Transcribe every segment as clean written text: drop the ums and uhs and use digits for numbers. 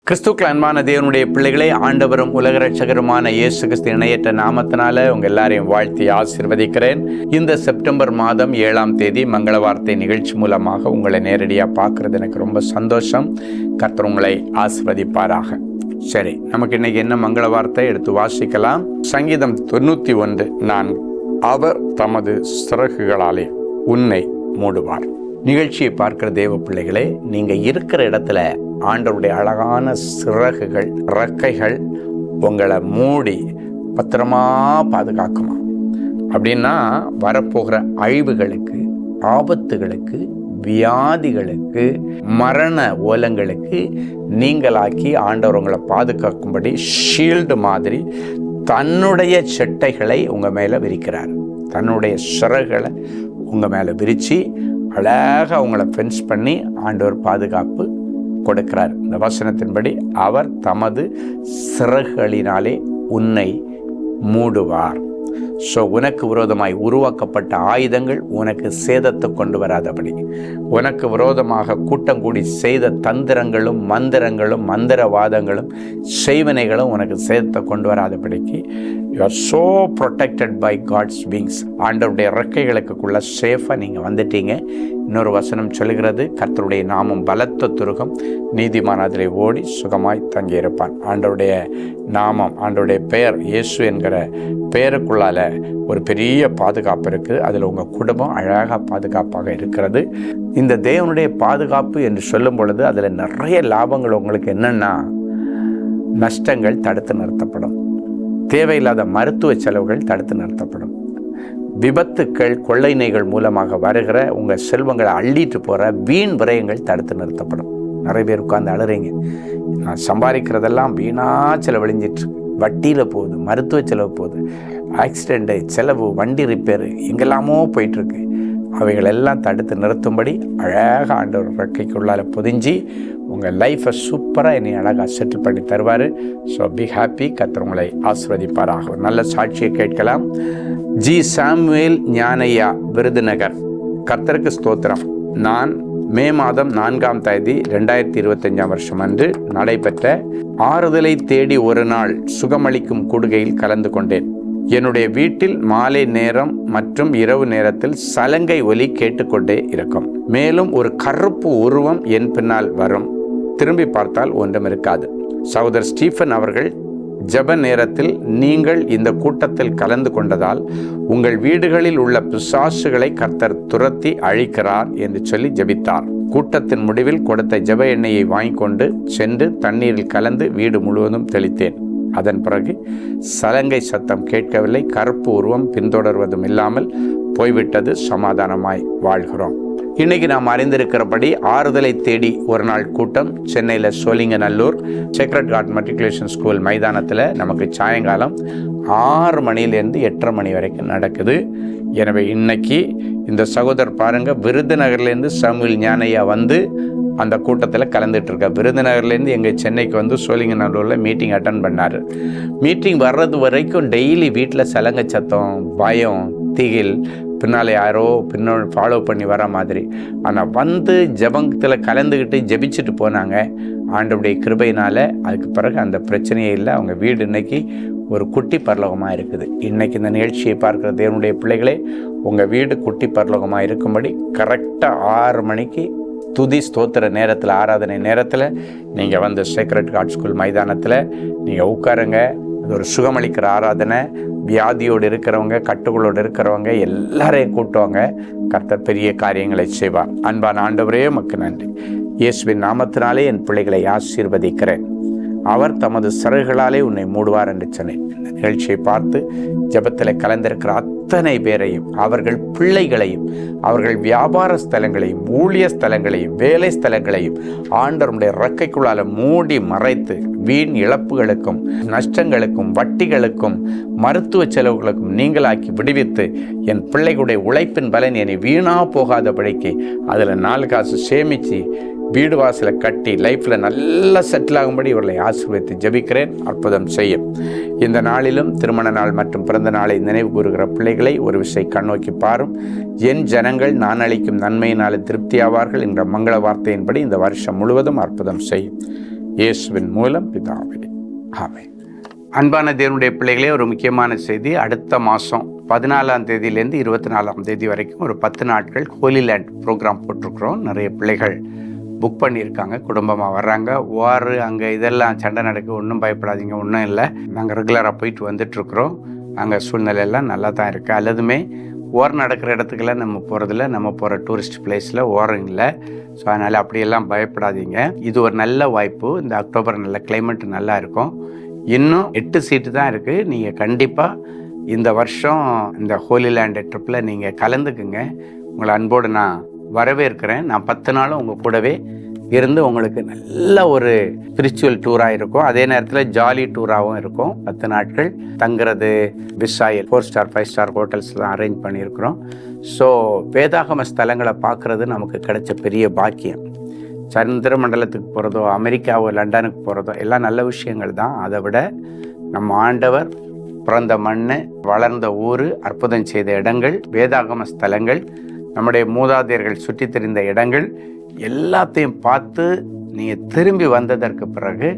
கிறிஸ்துக்கள் அன்பான தேவனுடைய பிள்ளைகளே, ஆண்டவரும் உலக ரட்சகருமான இயேசு கிறிஸ்து இணையற்ற நாமத்தினால உங்க எல்லாரையும் வாழ்த்தி ஆசீர்வதிக்கிறேன். இந்த செப்டம்பர் மாதம் 7ஆம் தேதி மங்கள வார்த்தை நிகழ்ச்சி மூலமாக உங்களை நேரடியாக பார்க்கறது எனக்கு ரொம்ப சந்தோஷம். கர்த்தர் உங்களை ஆசீர்வதிப்பாராக. சரி, நமக்கு இன்னைக்கு என்ன மங்கள வார்த்தை எடுத்து வாசிக்கலாம். சங்கீதம் 91:4. அவர் தமது சிறகுகளாலே உன்னை மூடுவார். நிகழ்ச்சியை பார்க்கிற தேவ பிள்ளைகளே, நீங்க இருக்கிற இடத்துல ஆண்டவருடைய அழகான சிறகுகள், இறக்கைகள் உங்களை மூடி பத்திரமா பாதுகாக்குமா. அப்படின்னா வரப்போகிற அழிவுகளுக்கு, ஆபத்துகளுக்கு, வியாதிகளுக்கு, மரண ஓலங்களுக்கு நீங்களாக்கி ஆண்டவர் உங்களை பாதுகாக்கும்படி ஷீல்டு மாதிரி தன்னுடைய செட்டைகளை உங்கள் மேலே விரிக்கிறார். தன்னுடைய சிறகுகளை உங்கள் மேலே விரித்து அழகாக உங்களை ஃபென்ஸ் பண்ணி ஆண்டவர் பாதுகாப்பு கொடுக்கிறார். இந்த வசனத்தின்படி அவர் தமது சிறகுகளினாலே உன்னை மூடுவார். ஸோ உனக்கு விரோதமாய் உருவாக்கப்பட்ட ஆயுதங்கள் உனக்கு சேதத்தை கொண்டு வராதபடி, உனக்கு விரோதமாக கூட்டம் கூடி செய்த தந்திரங்களும் மந்திரங்களும் மந்திரவாதங்களும் செய்வனைகளும் உனக்கு சேதத்தை கொண்டு வராதபடிக்கு you are so protected by God's wings. ஆண்டவருடைய இறக்கைகளுக்குள்ள சேஃபாக நீங்கள் வந்துட்டீங்க. இன்னொரு வசனம் சொல்லுகிறது, கர்த்தருடைய நாமம் பலத்த துருகம், நீதிமான் அதிலே ஓடி சுகமாய் தங்கியிருப்பான். ஆண்டவருடைய நாமம், ஆண்டவருடைய பெயர் இயேசு என்கிற பெயருக்குள்ளால ஒரு பெரிய பாதுகாப்பு இருக்குது. அதில் உங்கள் குடும்பம் அழகாக பாதுகாப்பாக இருக்கிறது. இந்த தேவனுடைய பாதுகாப்பு என்று சொல்லும் பொழுது அதில் நிறைய லாபங்கள் உங்களுக்கு என்னென்னா, நஷ்டங்கள் தடுத்து நிறுத்தப்படும், தேவையில்லாத மருத்துவ செலவுகள் தடுத்து நிறுத்தப்படும், விபத்துக்கள் கொள்ளை நோய்கள் மூலமாக வருகிற உங்கள் செல்வங்களை அள்ளிட்டு போகிற வீண் விரயங்கள் தடுத்து நிறுத்தப்படும். நிறைய பேர் உட்காந்து அழுறீங்க, நான் சம்பாதிக்கிறதெல்லாம் வீணாக செலவழிஞ்சிட்ருக்கு, வட்டியில் போகுது, மருத்துவ செலவு போகுது, ஆக்சிடெண்ட்டு செலவு, வண்டி ரிப்பேரு, எங்கெல்லாமோ போயிட்டுருக்கு. அவைகளெல்லாம் தடுத்து நிறுத்தும்படி அழகாக ஆண்டவர் ரெக்கைக்குள்ளால் பொதிஞ்சு உங்கள் லைஃப்பை சூப்பராக என்னை அழகாக செட்டில் பண்ணி தருவார். So be happy. கர்த்தர் உங்களை ஆசீர்வதிப்பாராக. ஒரு நல்ல சாட்சியை கேட்கலாம். ஜி. சாமுவேல் ஞானையா, விருதுநகர். கர்த்தருக்கு ஸ்தோத்திரம். நான் மே மாதம் 4ஆம் தேதி 2025ஆம் வருஷம் அன்று நடைபெற்ற ஆறுதலை தேடி ஒரு நாள் சுகமளிக்கும் கூடுகையில் கலந்து கொண்டேன். என்னுடைய வீட்டில் மாலை நேரம் மற்றும் இரவு நேரத்தில் சலங்கை ஒலி கேட்டுக்கொண்டே இருக்கும். மேலும் ஒரு கருப்பு உருவம் என் பின்னால் வரும். திரும்பி பார்த்தால் ஒன்றும் இருக்காது. சகோதரர் ஸ்டீஃபன் அவர்கள் ஜெப நேரத்தில் நீங்கள் இந்த கூட்டத்தில் கலந்து கொண்டதால் உங்கள் வீடுகளில் உள்ள பிசாசுகளை கர்த்தர் துரத்தி அழிக்கிறார் என்று சொல்லி ஜெபித்தார். கூட்டத்தின் முடிவில் கொடுத்த ஜெப எண்ணெயை வாங்கி கொண்டு சென்று தண்ணீரில் கலந்து வீடு முழுவதும் தெளித்தேன். அதன் பிறகு சலங்கை சத்தம் கேட்கவில்லை, கருப்பு உருவம் பின்தொடர்வதும் இல்லாமல் போய்விட்டது. சமாதானமாய் வாழ்கிறோம். இன்னைக்கு நாம் அறிந்திருக்கிறபடி ஆறுதலை தேடி ஒரு நாள் கூட்டம் சென்னையில் Sholinganallur sacred heart matriculation school மைதானத்தில் நமக்கு சாயங்காலம் 6 மணிலேருந்து 8:30 மணி வரைக்கும் நடக்குது. எனவே இன்னைக்கு இந்த சகோதரர் பாருங்க, விருதுநகர்லேருந்து சாமுவேல் ஞானையா வந்து அந்த கூட்டத்தில் கலந்துட்டு இருக்க. விருதுநகர்லேருந்து எங்கள் சென்னைக்கு வந்து சோழிங்கநல்லூரில் மீட்டிங் அட்டன் பண்ணார். மீட்டிங் வர்றது வரைக்கும் டெய்லி வீட்டில் சலங்கை சத்தம், பயம், திகில், பின்னால் யாரோ ஃபாலோ பண்ணி வர மாதிரி. ஆனால் வந்து ஜெபத்தில் கலந்துக்கிட்டு ஜெபிச்சுட்டு போனாங்க. ஆண்டவருடைய கிருபையினால் அதுக்கு பிறகு அந்த பிரச்சனையே இல்லை. அவங்க வீடு இன்னைக்கு ஒரு குட்டி பரலோகமாக இருக்குது. இன்றைக்கி இந்த நிகழ்ச்சியை பார்க்குற தேவனுடைய பிள்ளைகளே, உங்கள் வீடு குட்டி பரலோகமாக இருக்கும்படி கரெக்டாக 6 மணிக்கு துதி ஸ்தோத்திர நேரத்தில், ஆராதனை நேரத்தில் நீங்கள் வந்து சேக்ரட் ஹார்ட் ஸ்கூல் மைதானத்தில் நீங்கள் உட்காருங்க. அது ஒரு சுகமளிக்கிற ஆராதனை. வியாதியோடு இருக்கிறவங்க, கட்டுகளோடு இருக்கிறவங்க எல்லாரையும் கூட்டுவாங்க. கர்த்தர் பெரிய காரியங்களை செய்வார். அன்பான ஆண்டவரே, உமக்கு நன்றி. இயேசுவின் நாமத்தினாலே என் பிள்ளைகளை ஆசீர்வதிக்கிறேன். அவர் தமது சிறகுகளாலே உன்னை மூடுவார் என்று சொன்னேன். இந்த நிகழ்ச்சியை பார்த்து ஜெபத்தில் கலந்திருக்கிற அத்தனை பேரையும், அவர்கள் பிள்ளைகளையும், அவர்கள் வியாபார ஸ்தலங்களையும், ஊழிய ஸ்தலங்களையும், வேலை ஸ்தலங்களையும் ஆண்டவருடைய இறக்கைக்குள்ளால மூடி மறைத்து வீண் இழப்புகளுக்கும், நஷ்டங்களுக்கும், வட்டிகளுக்கும், மருத்துவ செலவுகளுக்கும் நீங்களாக்கி விடுவித்து என் பிள்ளைகளுடைய உழைப்பின் பலன் என்னை வீணா போகாதபடிக்கு அதில் 4 காசு சேமித்து வீடு வாசலை கட்டி லைஃப்பில் நல்லா செட்டில் ஆகும்படி இவர்களை ஆசீர்வதித்து ஜெபிக்கிறேன். அற்புதம் செய்யும். இந்த நாளிலும் திருமண நாள் மற்றும் பிறந்த நாளை நினைவு கூறுகிற பிள்ளைகளை ஒரு விஷயம் கண்ணோக்கி பாரும். என் ஜனங்கள் நான் அளிக்கும் நன்மையினால் திருப்தியாவார்கள் என்ற மங்கள வார்த்தையின்படி இந்த வருஷம் முழுவதும் அற்புதம் செய்யும். இயேசுவின் மூலம் பிதாவே, ஆமென். அன்பான தேவனுடைய பிள்ளைகளே, ஒரு முக்கியமான செய்தி. அடுத்த மாதம் 14ஆம் தேதியிலேருந்து 24ஆம் தேதி வரைக்கும் ஒரு 10 நாட்கள் ஹோலி லேண்ட் ப்ரோக்ராம் போட்டிருக்கிறோம். நிறைய பிள்ளைகள் புக் பண்ணியிருக்காங்க, குடும்பமாக வர்றாங்க. வாரு அங்கே இதெல்லாம் சண்டை நடக்கு, ஒன்றும் பயப்படாதீங்க, ஒன்றும் இல்லை. நாங்கள் ரெகுலராக போயிட்டு வந்துட்டுருக்குறோம். அங்கே சூழ்நிலையெல்லாம் நல்லா தான் இருக்குது. அல்லதுமே ஓர் நடக்கிற இடத்துக்கெல்லாம் நம்ம போகிறதில்ல, நம்ம போகிற டூரிஸ்ட் பிளேஸில் ஓரம் இல்லை. ஸோ அதனால் அப்படியெல்லாம் பயப்படாதீங்க. இது ஒரு நல்ல வாய்ப்பு. இந்த அக்டோபர் நல்ல கிளைமேட் நல்லா இருக்கும். இன்னும் 8 சீட்டு தான் இருக்குது. நீங்கள் கண்டிப்பாக இந்த வருஷம் இந்த ஹோலி லேண்ட் ட்ரிப்பில் நீங்கள் கலந்துக்குங்க. உங்களை அன்போடு நான் வரவேற்கிறேன். நான் 10 நாளும் உங்கள் கூடவே இருந்து உங்களுக்கு நல்ல ஒரு ஸ்பிரிச்சுவல் டூராக இருக்கும். அதே நேரத்தில் ஜாலி டூராகவும் இருக்கும். 10 நாட்கள் தங்குறது விசாயில் 4 ஸ்டார் 5 ஸ்டார் ஹோட்டல்ஸ்லாம் அரேஞ்ச் பண்ணியிருக்கிறோம். ஸோ வேதாகம ஸ்தலங்களை பார்க்குறது நமக்கு கிடைச்ச பெரிய பாக்கியம். சந்திர மண்டலத்துக்கு போகிறதோ, அமெரிக்காவோ, லண்டனுக்கு போகிறதோ எல்லாம் நல்ல விஷயங்கள் தான். அதை விட நம்ம ஆண்டவர் பிறந்த மண், வளர்ந்த ஊர், அற்புதம் செய்த இடங்கள், வேதாகம ஸ்தலங்கள், நம்முடைய மூதாதையர்கள் சுற்றி திரிந்த இடங்கள் எல்லாத்தையும் பார்த்து நீங்கள் திரும்பி வந்ததற்கு பிறகு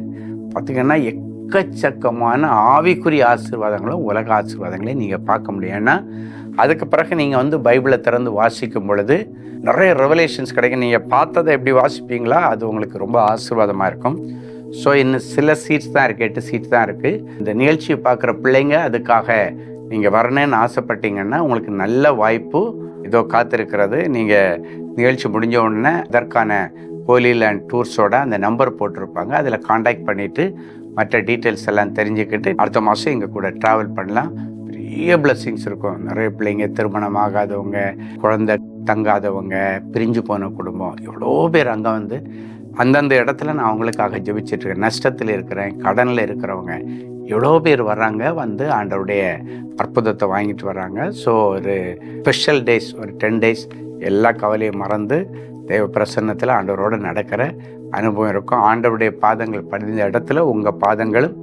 பார்த்திங்கன்னா எக்கச்சக்கமான ஆவிக்குரிய ஆசீர்வாதங்களும் உலக ஆசீர்வாதங்களையும் நீங்கள் பார்க்க முடியும். ஏன்னா அதுக்கு பிறகு நீங்கள் பைபிளை திறந்து வாசிக்கும் பொழுது நிறைய ரெவலேஷன்ஸ் கிடைக்கும். நீங்கள் பார்த்ததை எப்படி வாசிப்பீங்களா, அது உங்களுக்கு ரொம்ப ஆசீர்வாதமாக இருக்கும். ஸோ இன்னும் சில சீட்ஸ் தான் இருக்குது, 8 சீட்ஸ் தான் இருக்குது. இந்த நிகழ்ச்சியை பார்க்குற பிள்ளைங்க அதுக்காக நீங்கள் வரணுன்னு ஆசைப்பட்டீங்கன்னா உங்களுக்கு நல்ல வாய்ப்பு இதோ காத்திருக்கிறது. நீங்கள் நிகழ்ச்சி முடிஞ்ச உடனே அதற்கான ஹோலி லேண்ட் டூர்ஸோட அந்த நம்பர் போட்டிருப்பாங்க. அதில் காண்டாக்ட் பண்ணிவிட்டு மற்ற டீட்டெயில்ஸ் எல்லாம் தெரிஞ்சுக்கிட்டு அடுத்த மாதம் எங்கள் கூட ட்ராவல் பண்ணலாம். பெரிய பிளெஸ்ஸிங்ஸ் இருக்கும். நிறைய பிள்ளைங்க, திருமணம் ஆகாதவங்க, குழந்தை தங்காதவங்க, பிரிஞ்சு போன குடும்பம், எவ்வளோ பேர் அங்கே அந்தந்த இடத்துல நான் அவங்களுக்காக ஜெபிச்சிட்ருக்கேன். நஷ்டத்தில் இருக்கிறேன், கடனில் இருக்கிறவங்க எவ்வளோ பேர் வர்றாங்க, ஆண்டவருடைய அற்புதத்தை வாங்கிட்டு வர்றாங்க. ஸோ ஒரு ஸ்பெஷல் டேஸ், ஒரு 10 டேஸ் எல்லா கவலையும் மறந்து தேவ பிரசன்னத்தில் ஆண்டவரோடு நடக்கிற அனுபவம் இருக்கும். ஆண்டவருடைய பாதங்கள் பதிந்த இடத்துல உங்கள் பாதங்களும்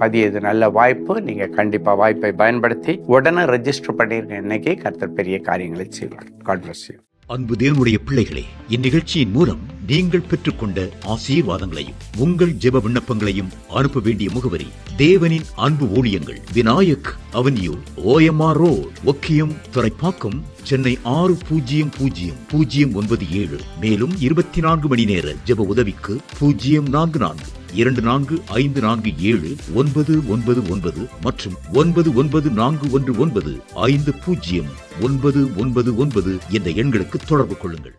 பதியது நல்ல வாய்ப்பு. நீங்கள் கண்டிப்பாக வாய்ப்பை பயன்படுத்தி உடனே ரெஜிஸ்டர் பண்ணியிருக்க. இன்னைக்கு கர்த்தர் பெரிய காரியங்களை செய்வார். God bless you. அன்பு தேவனுடைய பிள்ளைகளே, இந்நிகழ்ச்சியின் மூலம் நீங்கள் பெற்றுக்கொண்ட ஆசீர்வாதங்களையும் உங்கள் ஜெப விண்ணப்பங்களையும் அனுப்ப வேண்டிய முகவரி: தேவனின் அன்பு ஊழியங்கள், Vinayak avenue, OMR road, Okkiyam, Thoraipakkam, Chennai 600097. மேலும் 24 மணி நேர ஜெப உதவிக்கு 044-24547-999 மற்றும் 9941150999 என்ற எண்களுக்கு தொடர்பு கொள்ளுங்கள்.